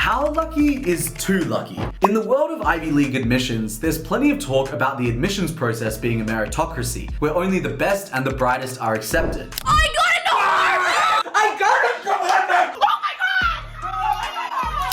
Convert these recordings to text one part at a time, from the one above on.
How lucky is too lucky? In the world of Ivy League admissions, there's plenty of talk about the admissions process being a meritocracy, where only the best and the brightest are accepted. I got into Harvard! I got it from Harvard!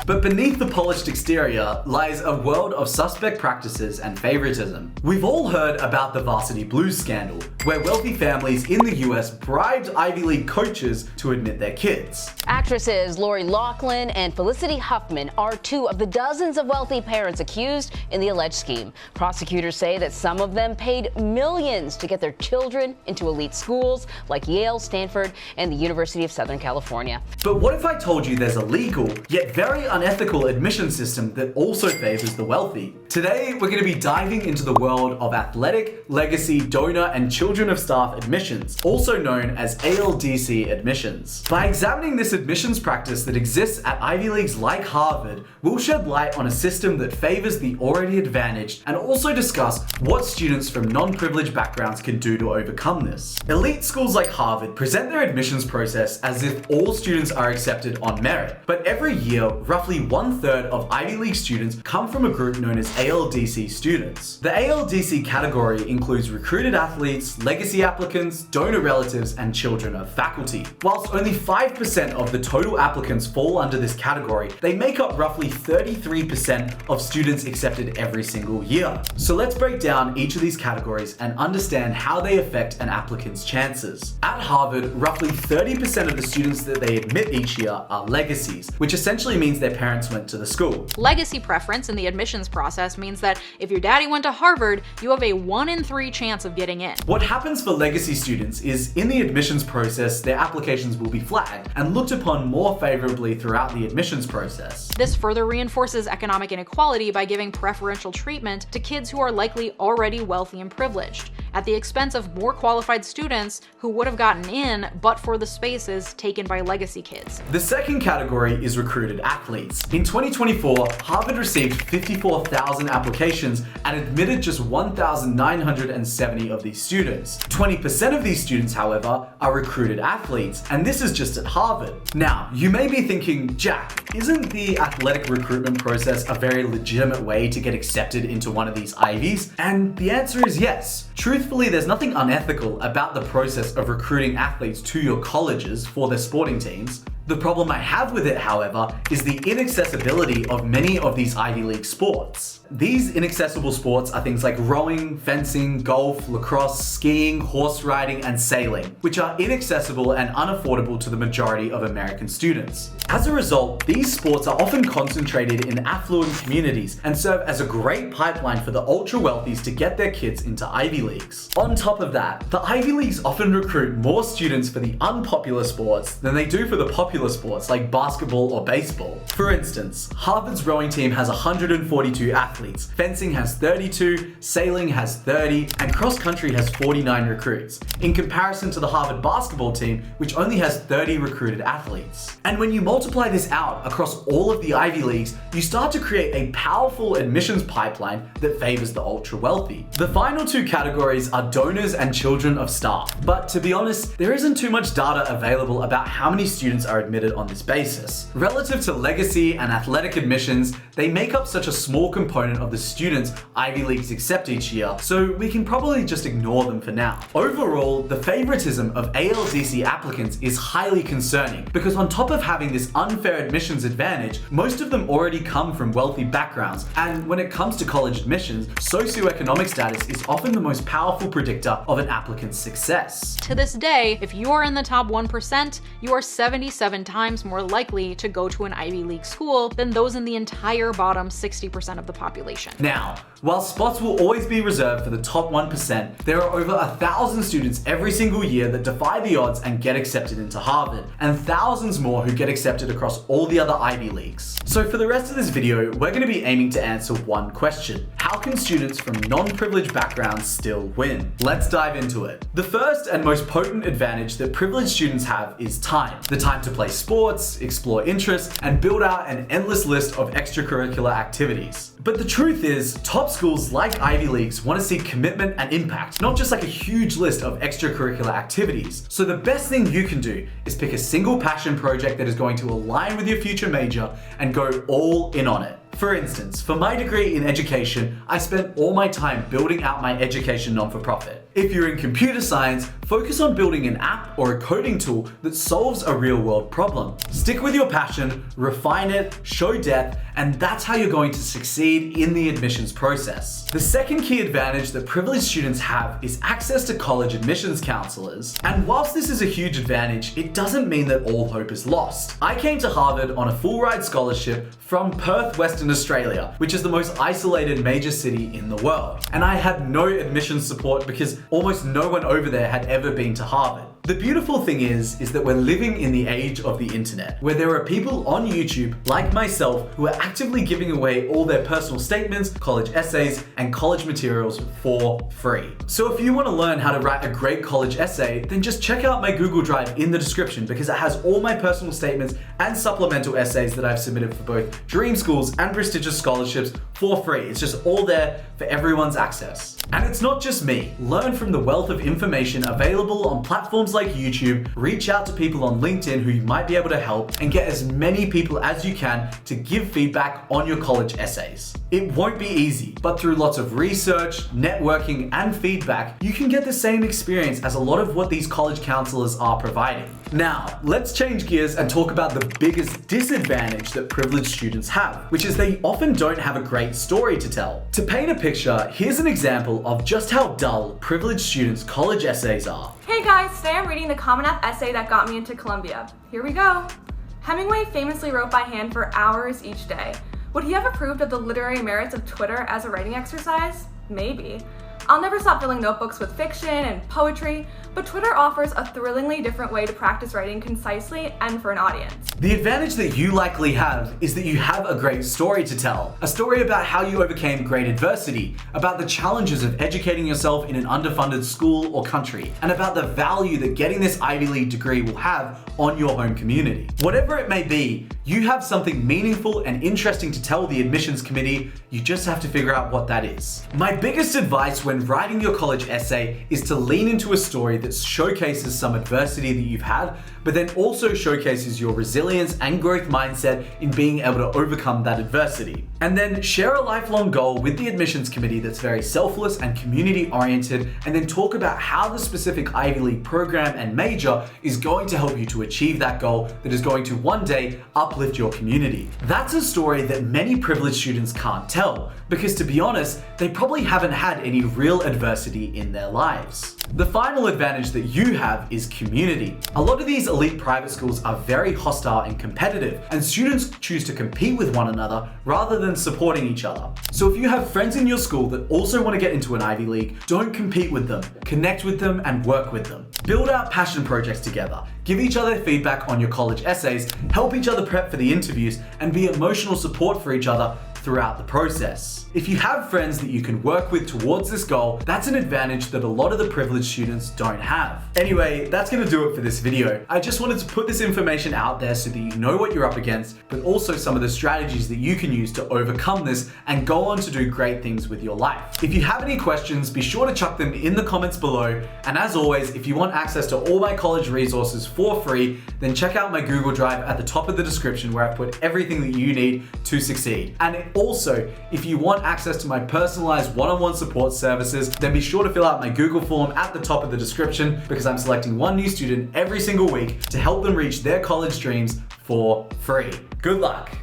But beneath the polished exterior lies a world of suspect practices and favoritism. We've all heard about the Varsity Blues scandal, where wealthy families in the US bribed Ivy League coaches to admit their kids. Actresses Lori Loughlin and Felicity Huffman are two of the dozens of wealthy parents accused in the alleged scheme. Prosecutors say that some of them paid millions to get their children into elite schools like Yale, Stanford, and the University of Southern California. But what if I told you there's a legal, yet very unethical admission system that also favors the wealthy? Today, we're going to be diving into the world of athletic, legacy, donor, and children of staff admissions, also known as ALDC admissions. By examining this admissions practice that exists at Ivy Leagues like Harvard, we'll shed light on a system that favors the already advantaged and also discuss what students from non-privileged backgrounds can do to overcome this. Elite schools like Harvard present their admissions process as if all students are accepted on merit, but every year, roughly 1/3 of Ivy League students come from a group known as ALDC students. The ALDC category includes recruited athletes, legacy applicants, donor relatives, and children of faculty. Whilst only 5% of the total applicants fall under this category, they make up roughly 33% of students accepted every single year. So let's break down each of these categories and understand how they affect an applicant's chances. At Harvard, roughly 30% of the students that they admit each year are legacies, which essentially means their parents went to the school. Legacy preference in the admissions process means that if your daddy went to Harvard, you have a 1 in 3 chance of getting in. What happens for legacy students is in the admissions process, their applications will be flagged and looked upon more favorably throughout the admissions process. This further reinforces economic inequality by giving preferential treatment to kids who are likely already wealthy and privileged, at the expense of more qualified students who would have gotten in but for the spaces taken by legacy kids. The second category is recruited athletes. In 2024, Harvard received 54,000 applications and admitted just 1,970 of these students. 20% of these students, however, are recruited athletes, and this is just at Harvard. Now, you may be thinking, Jack, isn't the athletic recruitment process a very legitimate way to get accepted into one of these Ivies? And the answer is yes. Truthfully, there's nothing unethical about the process of recruiting athletes to your colleges for their sporting teams. The problem I have with it, however, is the inaccessibility of many of these Ivy League sports. These inaccessible sports are things like rowing, fencing, golf, lacrosse, skiing, horse riding, and sailing, which are inaccessible and unaffordable to the majority of American students. As a result, these sports are often concentrated in affluent communities and serve as a great pipeline for the ultra-wealthies to get their kids into Ivy Leagues. On top of that, the Ivy Leagues often recruit more students for the unpopular sports than they do for the popular sports like basketball or baseball. For instance, Harvard's rowing team has 142 athletes, fencing has 32, sailing has 30, and cross country has 49 recruits, in comparison to the Harvard basketball team, which only has 30 recruited athletes. And when you multiply this out across all of the Ivy Leagues, you start to create a powerful admissions pipeline that favors the ultra wealthy. The final two categories are donors and children of staff. But to be honest, there isn't too much data available about how many students are admitted on this basis. Relative to legacy and athletic admissions, they make up such a small component of the students Ivy Leagues accept each year, so we can probably just ignore them for now. Overall, the favoritism of ALDC applicants is highly concerning because on top of having this unfair admissions advantage, most of them already come from wealthy backgrounds, and when it comes to college admissions, socioeconomic status is often the most powerful predictor of an applicant's success. To this day, if you are in the top 1%, you are 77 times more likely to go to an Ivy League school than those in the entire bottom 60% of the population. Now, while spots will always be reserved for the top 1%, there are over 1,000 students every single year that defy the odds and get accepted into Harvard, and thousands more who get accepted across all the other Ivy Leagues. So for the rest of this video, we're going to be aiming to answer one question. How how can students from non-privileged backgrounds still win? Let's dive into it. The first and most potent advantage that privileged students have is time. The time to play sports, explore interests, and build out an endless list of extracurricular activities. But the truth is, top schools like Ivy Leagues want to see commitment and impact, not just like a huge list of extracurricular activities. So the best thing you can do is pick a single passion project that is going to align with your future major and go all in on it. For instance, for my degree in education, I spent all my time building out my education non-for-profit. If you're in computer science, focus on building an app or a coding tool that solves a real-world problem. Stick with your passion, refine it, show depth, and that's how you're going to succeed in the admissions process. The second key advantage that privileged students have is access to college admissions counselors. And whilst this is a huge advantage, it doesn't mean that all hope is lost. I came to Harvard on a full-ride scholarship from Perth, Western Australia, which is the most isolated major city in the world. And I had no admissions support because almost no one over there had ever been to Harvard. The beautiful thing is that we're living in the age of the internet, where there are people on YouTube, like myself, who are actively giving away all their personal statements, college essays, and college materials for free. So if you want to learn how to write a great college essay, then just check out my Google Drive in the description because it has all my personal statements and supplemental essays that I've submitted for both dream schools and prestigious scholarships for free. It's just all there for everyone's access. And it's not just me. Learn from the wealth of information available on platforms like YouTube, reach out to people on LinkedIn who you might be able to help, and get as many people as you can to give feedback on your college essays. It won't be easy, but through lots of research, networking, and feedback, you can get the same experience as a lot of what these college counselors are providing. Now, let's change gears and talk about the biggest disadvantage that privileged students have, which is they often don't have a great story to tell. To paint a picture, here's an example of just how dull privileged students' college essays are. Hey guys, today I'm reading the Common App essay that got me into Columbia. Here we go. Hemingway famously wrote by hand for hours each day. Would he have approved of the literary merits of Twitter as a writing exercise? Maybe. I'll never stop filling notebooks with fiction and poetry, but Twitter offers a thrillingly different way to practice writing concisely and for an audience. The advantage that you likely have is that you have a great story to tell. A story about how you overcame great adversity, about the challenges of educating yourself in an underfunded school or country, and about the value that getting this Ivy League degree will have on your home community. Whatever it may be, you have something meaningful and interesting to tell the admissions committee. You just have to figure out what that is. My biggest advice when writing your college essay is to lean into a story that showcases some adversity that you've had, but then also showcases your resilience and growth mindset in being able to overcome that adversity. And then share a lifelong goal with the admissions committee that's very selfless and community oriented, and then talk about how the specific Ivy League program and major is going to help you to achieve that goal that is going to one day uplift your community. That's a story that many privileged students can't tell, because to be honest, they probably haven't had any real adversity in their lives. The final advantage that you have is community. A lot of these elite private schools are very hostile and competitive, and students choose to compete with one another rather than supporting each other. So if you have friends in your school that also want to get into an Ivy League, don't compete with them. Connect with them and work with them. Build out passion projects together. Give each other feedback on your college essays, help each other prep for the interviews, and be emotional support for each other throughout the process. If you have friends that you can work with towards this goal, that's an advantage that a lot of the privileged students don't have. Anyway, that's gonna do it for this video. I just wanted to put this information out there so that you know what you're up against, but also some of the strategies that you can use to overcome this and go on to do great things with your life. If you have any questions, be sure to chuck them in the comments below. And as always, if you want access to all my college resources for free, then check out my Google Drive at the top of the description where I put everything that you need to succeed. And also, if you want access to my personalized one-on-one support services, then be sure to fill out my Google form at the top of the description because I'm selecting one new student every single week to help them reach their college dreams for free. Good luck.